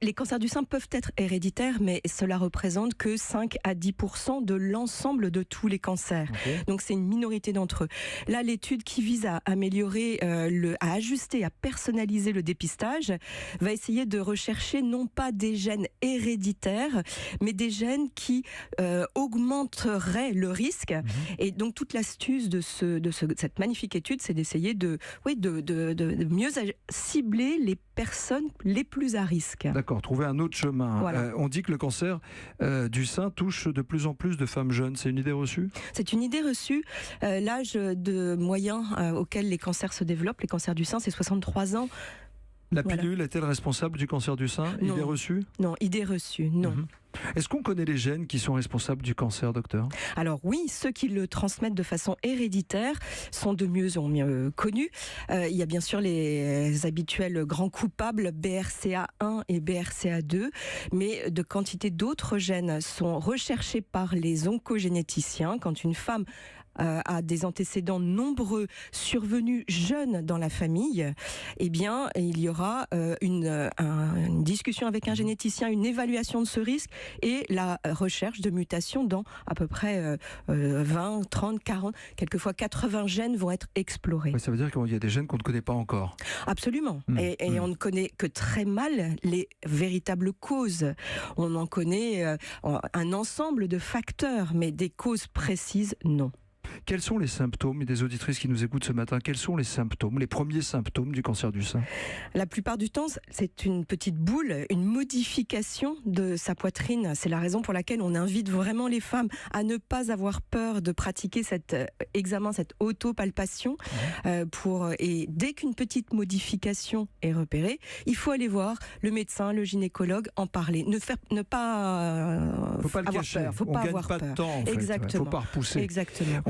Les cancers du sein peuvent être héréditaires, mais cela représente que 5 à 10% de l'ensemble de tous les cancers. Okay. Donc c'est une minorité d'entre eux. Là, l'étude qui vise à améliorer, à ajuster, à personnaliser le dépistage, va essayer de rechercher non pas des gènes héréditaires, mais des gènes qui augmenteraient le risque. Et donc toute l'astuce de cette magnifique étude, c'est d'essayer de mieux cibler les personnes les plus à risque. D'accord, trouver un autre chemin. Voilà. On dit que le cancer du sein touche de plus en plus de femmes jeunes. C'est une idée reçue ? C'est une idée reçue. L'âge de moyen auquel les cancers se développent, les cancers du sein, c'est 63 ans. La pilule est-elle responsable du cancer du sein ? Non. Idée reçue ? Non, idée reçue, non. Est-ce qu'on connaît les gènes qui sont responsables du cancer, docteur ? Alors oui, ceux qui le transmettent de façon héréditaire sont de mieux en mieux connus. Il y a bien sûr les habituels grands coupables BRCA1 et BRCA2, mais de quantité d'autres gènes sont recherchés par les oncogénéticiens. Quand une femme a des antécédents nombreux survenus jeunes dans la famille, eh bien, il y aura une discussion avec un généticien, une évaluation de ce risque et la recherche de mutations dans à peu près 20, 30, 40, quelquefois 80 gènes vont être explorés. Oui, ça veut dire qu'il y a des gènes qu'on ne connaît pas encore. Absolument. Et on ne connaît que très mal les véritables causes. On en connaît un ensemble de facteurs, mais des causes précises, non. Quels sont les symptômes, et des auditrices qui nous écoutent ce matin, quels sont les symptômes, les premiers symptômes du cancer du sein ? La plupart du temps, c'est une petite boule, une modification de sa poitrine. C'est la raison pour laquelle on invite vraiment les femmes à ne pas avoir peur de pratiquer cet examen, cette autopalpation. Et dès qu'une petite modification est repérée, il faut aller voir le médecin, le gynécologue, en parler. Ne pas faut pas le avoir cacher. peur. Faut on pas gagne avoir pas peur. de temps, en fait. Exactement. Faut pas repousser. Exactement.